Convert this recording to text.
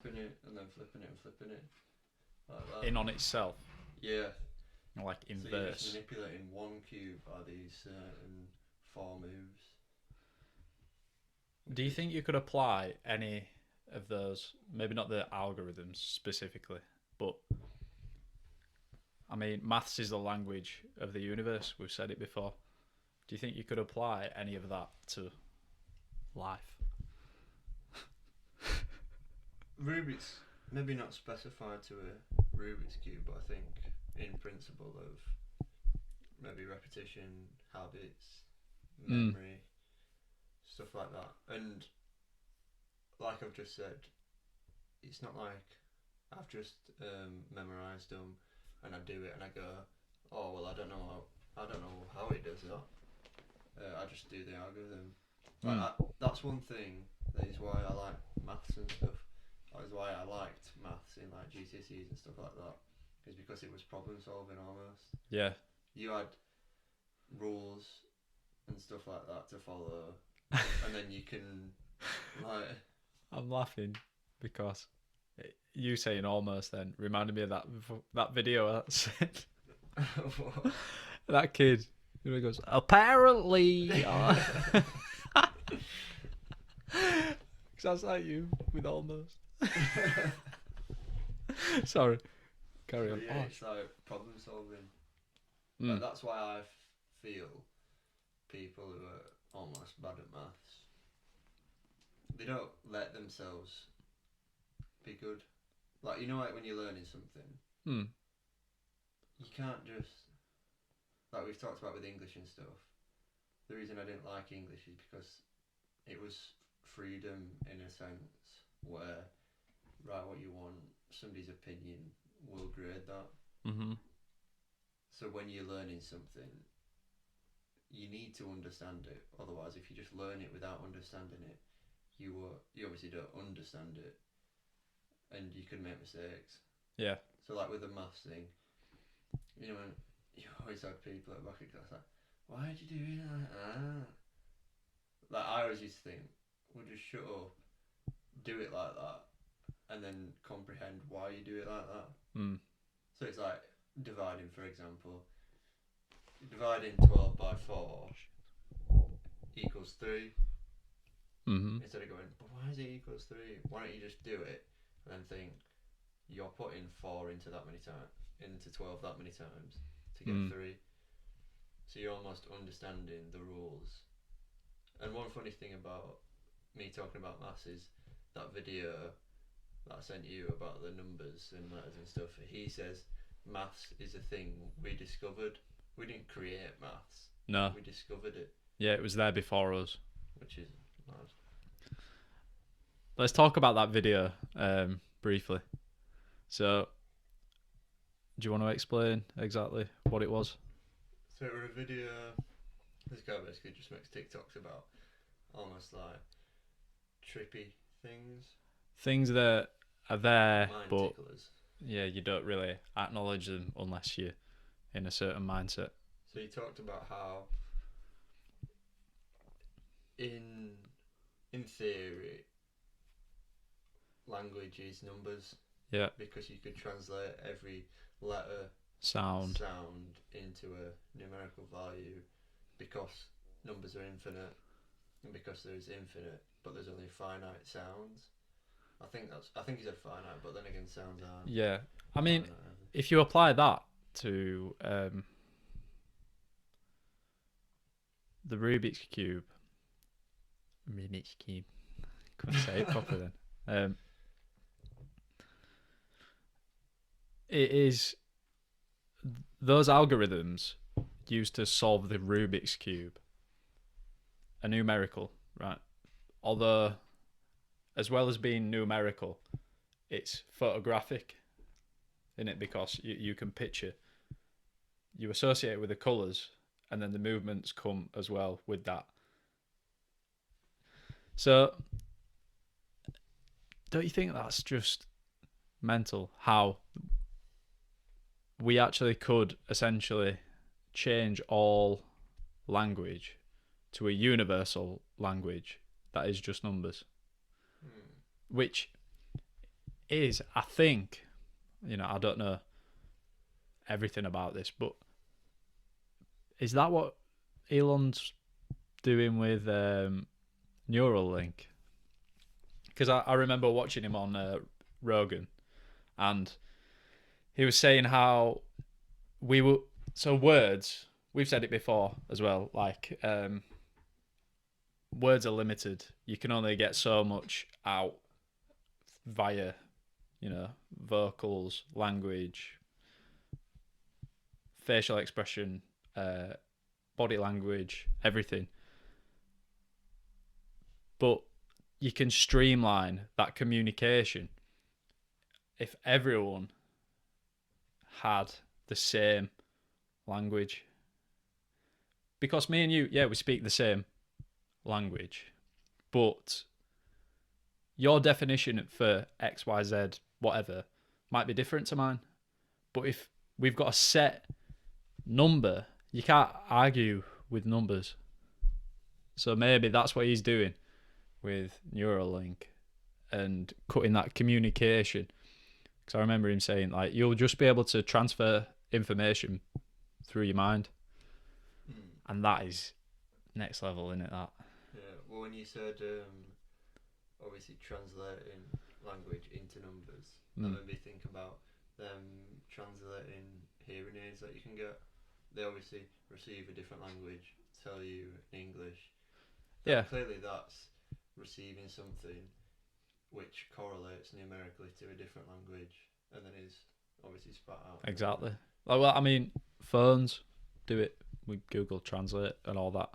flipping it and then flipping it and flipping it like that. In on itself, Yeah. like So you're just inverse. manipulating one cube by these certain four moves. Do you think you could apply any of those? Maybe not the algorithms specifically, but I mean, maths is the language of the universe. We've said it before. Do you think you could apply any of that to life? Rubik's maybe not specified to a Rubik's cube, but I think in principle of maybe repetition, habits, memory, stuff like that. And like I've just said, it's not like I've just memorized them and I do it and I go, oh well, I don't know how it does that. I just do the algorithm. That's one thing. That is why I like maths and stuff. That is why I liked maths in like GCSEs and stuff like that. Is because it was problem solving almost. Yeah. You had rules and stuff like that to follow, and then you can like. I'm laughing because you saying almost then reminded me of that video that said that kid who goes apparently. Sounds like you with almost. Sorry, carry on. Yeah, it's like problem solving. Like, that's why I feel people who are almost bad at maths, they don't let themselves be good. Like, you know, like when you're learning something, you can't just, like we've talked about with English and stuff. The reason I didn't like English is because it was freedom in a sense where write what you want, somebody's opinion will grade that. So when you're learning something, you need to understand it. Otherwise, if you just learn it without understanding it, you obviously don't understand it, and you can make mistakes. Yeah. So like with the maths thing, you know, you always have people at the back of class like, why did you do it like that? Like I always used to think, well, just shut up, do it like that, and then comprehend why you do it like that. So it's like dividing, for example. Dividing 12 by 4 equals 3. Instead of going, but why is it equals 3? Why don't you just do it and then think you're putting 4 into that many times, into 12 that many times to get 3. So you're almost understanding the rules. And one funny thing about me talking about maths is that video that I sent you about the numbers and letters and stuff. He says maths is a thing we discovered. We didn't create maths. No. We discovered it. Yeah, it was there before us. Which is mad. Let's talk about that video briefly. So, do you want to explain exactly what it was? So it was a video. This guy basically just makes TikToks about almost like trippy things. Things that are there, Mind but ticklers. yeah, you don't really acknowledge them unless you're in a certain mindset. So he talked about how in theory language is numbers. Yeah. Because you could translate every letter sound into a numerical value because numbers are infinite and because there is infinite but there's only finite sounds. I think he said finite, but then again sounds aren't. Yeah. I mean, if you apply that to the Rubik's Cube. Couldn't say it properly then. It is those algorithms used to solve the Rubik's Cube are numerical, right? Although, as well as being numerical, it's photographic in it because you can picture, you associate it with the colours, and then the movements come as well with that. So, don't you think that's just mental? How we actually could essentially change all language to a universal language that is just numbers. Which, is, I think, I don't know everything about this, but is that what Elon's doing with Neuralink? Because I remember watching him on Rogan, and he was saying how words, we've said it before as well, like words are limited. You can only get so much out via, vocals, language, facial expression, body language, everything. But you can streamline that communication if everyone had the same language. Because me and you, we speak the same language, but your definition for X, Y, Z, whatever, might be different to mine. But if we've got a set number, you can't argue with numbers. So maybe that's what he's doing with Neuralink and cutting that communication. Because I remember him saying, like, you'll just be able to transfer information through your mind. And that is next level, isn't it, that? Yeah, well, when you said, obviously, translating language into numbers, that made me think about them translating hearing aids that you can get. They obviously receive a different language, tell you in English. Yeah. Clearly that's receiving something which correlates numerically to a different language and then is obviously spat out. Exactly. Well, I mean, phones do it with Google Translate and all that.